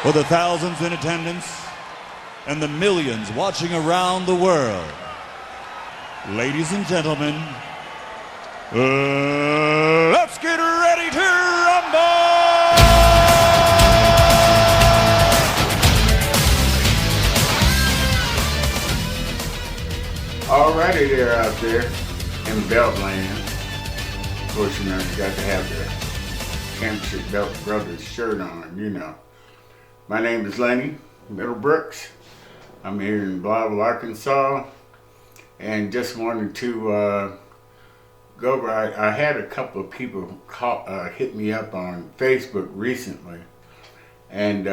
For the thousands in attendance and the millions watching around the world, ladies and gentlemen, let's get ready to rumble! Alrighty there out there in Beltland. Of course, you know, you got to have the Championship Belt Brothers shirt on, you know. My name is Lenny Middlebrooks. I'm here in Blytheville, Arkansas, and just wanted to go over. I had a couple of people hit me up on Facebook recently, and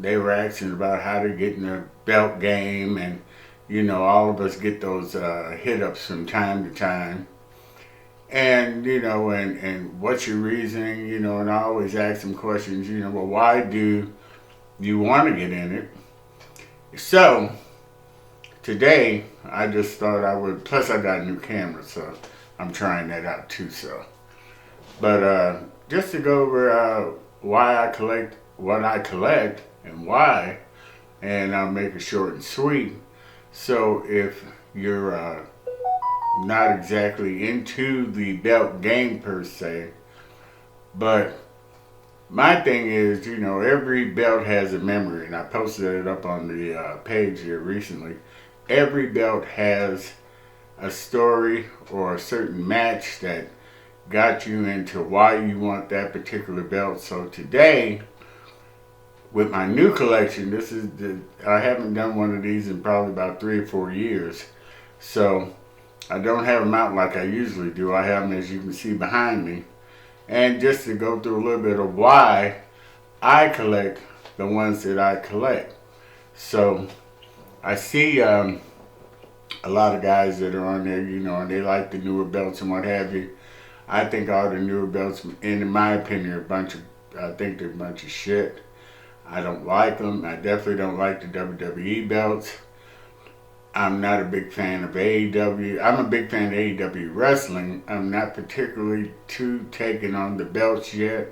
they were asking about how to get in the belt game, and you know, all of us get those hit-ups from time to time. And, you know, and what's your reasoning, you know, and I always ask them questions, you know, well, why do you want to get in it? So, today, I just thought I would, plus I got a new camera, so I'm trying that out too, so. But just to go over why I collect what I collect and why, and I'll make it short and sweet. So if you're not exactly into the belt game per se, but my thing is, you know, every belt has a memory, and I posted it up on the page here recently. Every belt has a story or a certain match that got you into why you want that particular belt. So today, with my new collection, I haven't done one of these in probably about 3 or 4 years. So I don't have them out like I usually do. I have them, as you can see behind me. And just to go through a little bit of why I collect the ones that I collect. So I see a lot of guys that are on there, you know, and they like the newer belts and what have you. I think all the newer belts, in my opinion, are I think they're a bunch of shit. I don't like them. I definitely don't like the WWE belts. I'm not a big fan of AEW. I'm a big fan of AEW wrestling. I'm not particularly too taken on the belts yet.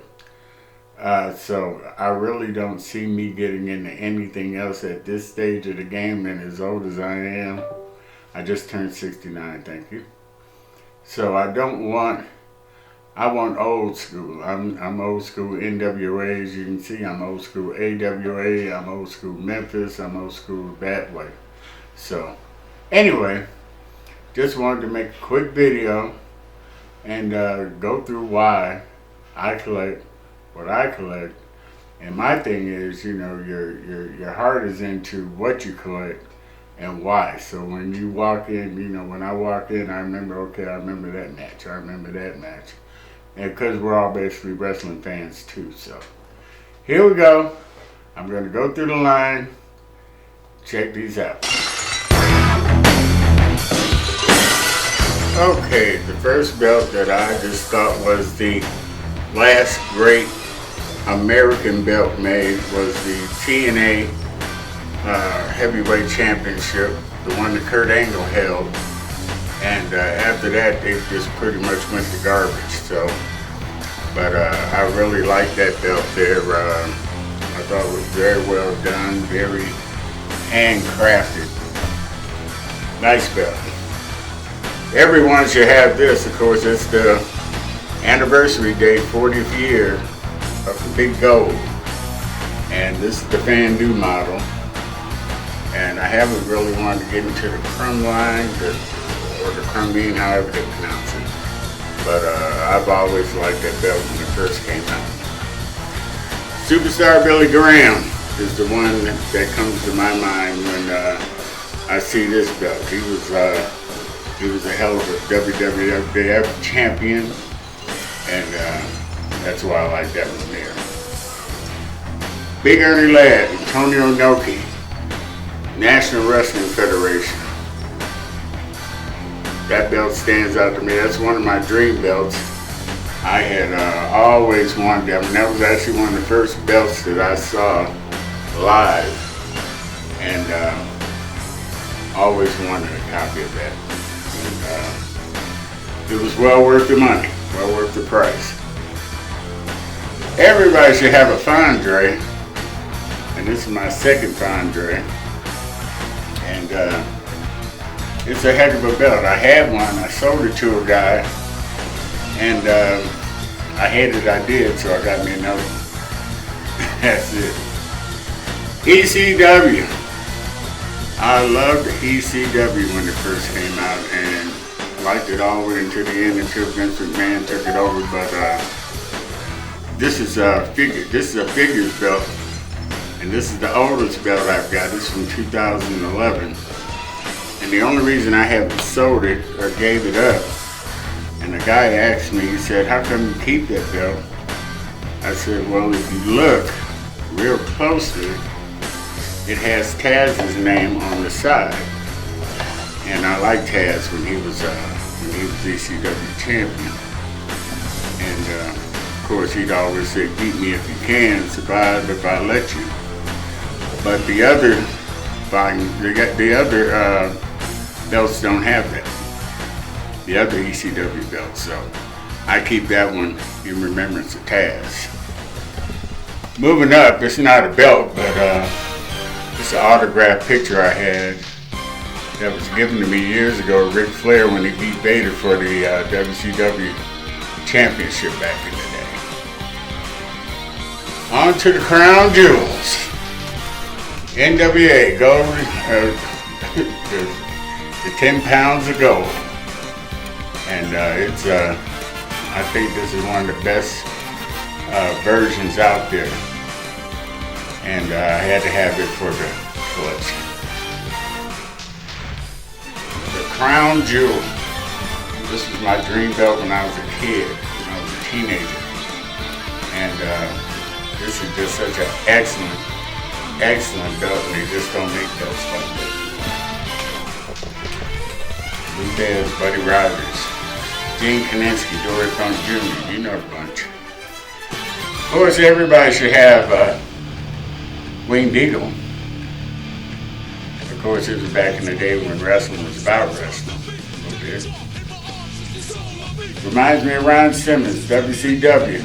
So I really don't see me getting into anything else at this stage of the game, and as old as I am. I just turned 69, thank you. So I want old school. I'm old school NWA, as you can see. I'm old school AWA. I'm old school Memphis. I'm old school that way. So, anyway, just wanted to make a quick video and go through why I collect what I collect. And my thing is, you know, your heart is into what you collect and why. So when you walk in, you know, when I walk in, I remember, okay, I remember that match. I remember that match. And because we're all basically wrestling fans too. So here we go. I'm going to go through the line. Check these out. Okay, the first belt that I just thought was the last great American belt made was the TNA Heavyweight Championship, the one that Kurt Angle held. And after that, they just pretty much went to garbage. So, but I really like that belt there. I thought it was very well done, very handcrafted. Nice belt. Everyone should have this. Of course, it's the anniversary date, 40th year of the Big Gold. And this is the Fandu model. And I haven't really wanted to get into the crumb line, or the crumbine, however they pronounce it. But I've always liked that belt when it first came out. Superstar Billy Graham is the one that comes to my mind when I see this belt. He was a hell of a WWF champion, and that's why I like that one there. Big Ernie Ladd, Antonio Inoki, National Wrestling Federation. That belt stands out to me. That's one of my dream belts. I had always wanted that. And that was actually one of the first belts that I saw live. And always wanted a copy of that. And, it was well worth the money, well worth the price. Everybody should have a Fondre. this is my second Fondre. And it's a heck of a belt. I had one, I sold it to a guy, and I hated I did, so I got me another one. That's it. ECW. I loved ECW when it first came out, and liked it all the way until the end, until Vince McMahon took it over. But this is a figures belt, and this is the oldest belt I've got. This is from 2011, and the only reason I haven't sold it or gave it up, and the guy asked me, he said, "How come you keep that belt?" I said, "Well, if you look real closely, it has Taz's name on the side, and I liked Taz when he was ECW champion. And of course, he'd always say, 'Beat me if you can, survive if I let you.' But the other belts don't have that. The other ECW belts, so I keep that one in remembrance of Taz. Moving up, it's not a belt, but it's an autographed picture I had that was given to me years ago, Ric Flair, when he beat Vader for the WCW championship back in the day. On to the crown jewels. NWA gold, the 10 pounds of gold. And I think this is one of the best versions out there. And I had to have it for the collection. The crown jewel. This was my dream belt when I was a kid, when I was a teenager. And this is just such an excellent belt, and they just don't make belts like this. Lou Thesz, Buddy Rogers, Gene Kiniski, Dory Funk Jr., you know the bunch. Of course, everybody should have Wayne Deagle. Of course, it was back in the day when wrestling was about wrestling. Okay. Reminds me of Ron Simmons, WCW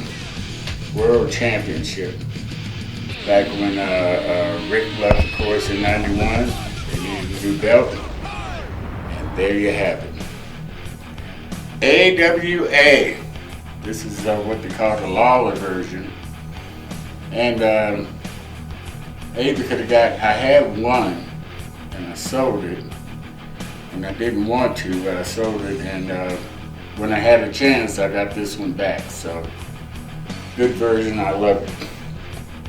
World Championship. Back when Rick left, of course, in '91, they needed a new belt. And there you have it. AWA. This is what they call the Lawler version. And either could have got, I had one and I sold it. And I didn't want to, but I sold it. And when I had a chance, I got this one back. So, good version, I love it.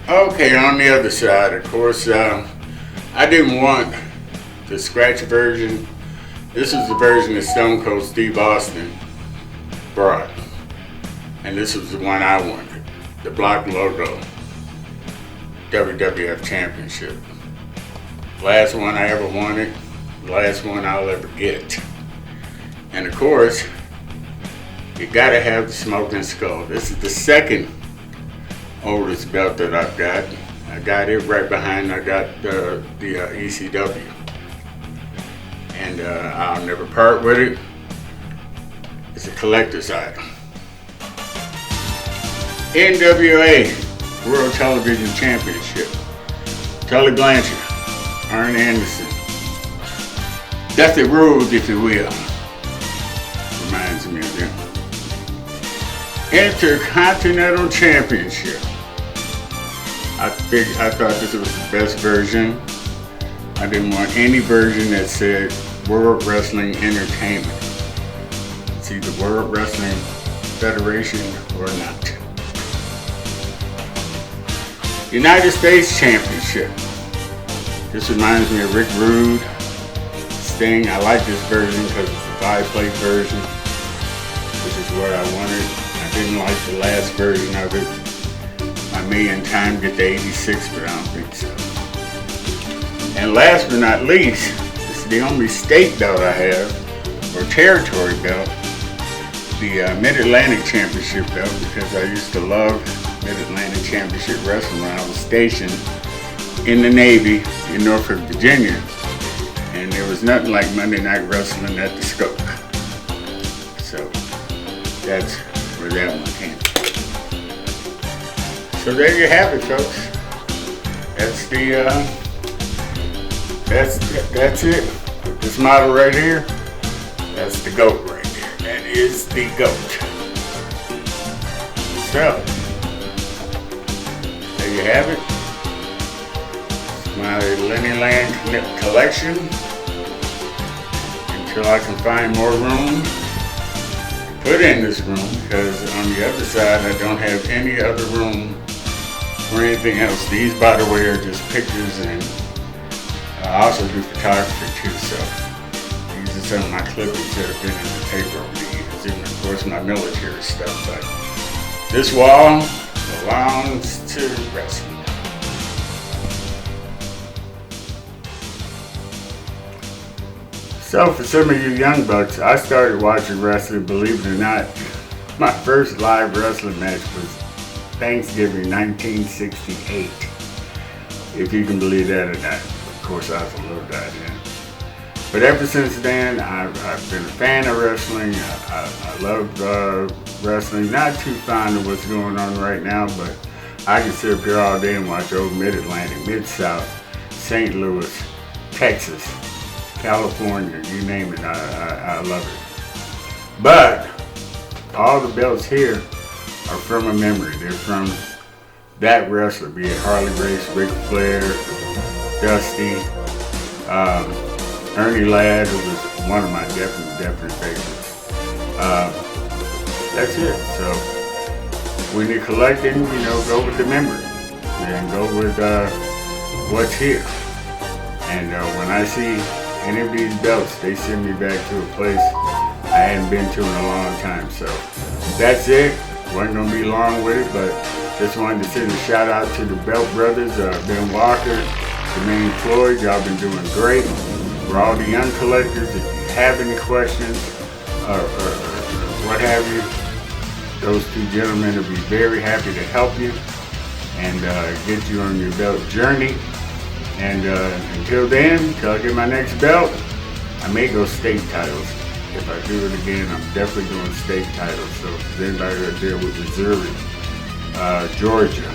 Okay, on the other side, of course, I didn't want the scratch version. This is the version that Stone Cold Steve Austin brought. And this was the one I wanted. The block logo. WWF Championship. Last one I ever wanted. Last one I'll ever get. And of course, you gotta have the Smoking Skull. This is the second oldest belt that I've got. I got it right behind, I got the ECW. And I'll never part with it. It's a collector's item. NWA World Television Championship. Tully Blanchard, Arn Anderson. Dusty Rhodes, if you will. Reminds me of them. Intercontinental Championship. I thought this was the best version. I didn't want any version that said World Wrestling Entertainment. It's either World Wrestling Federation or not. United States Championship. This reminds me of Rick Rude, Sting. I like this version because it's a 5-plate version, which is what I wanted. I didn't like the last version of it. I may in time get the 86, but I don't think so. And last but not least, this is the only state belt I have, or territory belt, the Mid-Atlantic Championship belt, because I used to love Mid-Atlantic Championship Wrestling when I was stationed in the Navy in Norfolk, Virginia. And there was nothing like Monday Night Wrestling at the Scope. So that's where that one came from. So there you have it, folks. That's the that's it. This model right here, that's the GOAT right there. That is the GOAT. So there you have it. It's my Lenny Land collection. Until I can find more room to put in this room, because on the other side I don't have any other room for anything else. These, by the way, are just pictures, and I also do photography too, so these are some of my clippings that have been in the paper over the years, and of course my military stuff. But this wall belongs to wrestling. So for some of you young bucks, I started watching wrestling, believe it or not. My first live wrestling match was Thanksgiving 1968. If you can believe that or not. Of course I was a little guy then. But ever since then, I've been a fan of wrestling. I love wrestling. Not too fond of what's going on right now, but I can sit up here all day and watch old Mid-Atlantic, Mid-South, St. Louis, Texas, California, you name it, I love it. But all the belts here are from a memory. They're from that wrestler, be it Harley Race, Ric Flair, Dusty, Ernie Ladd, who was one of my definite favorites. That's it. So when you're collecting, go with the memory and go with what's here. And when I see any of these belts, they send me back to a place I hadn't been to in a long time. So that's it. Wasn't gonna be long with it, but just wanted to send a shout out to the Belt Brothers, Ben Walker, Jermaine Floyd. Y'all been doing great. For all the young collectors, if you have any questions or what have you, those two gentlemen will be very happy to help you and get you on your belt journey. And until then, until I get my next belt, I may go state titles. If I do it again, I'm definitely doing state titles. So if there's anybody out there with Missouri, Georgia,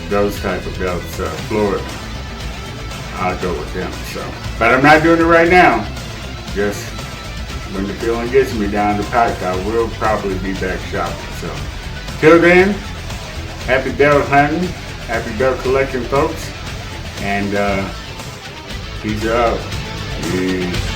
those type of belts, Florida, I'll go with them. So, but I'm not doing it right now. Just when the feeling gets me down the pike, I will probably be back shopping. So, till then, happy belt hunting, happy belt collecting, folks. And peace out. Peace.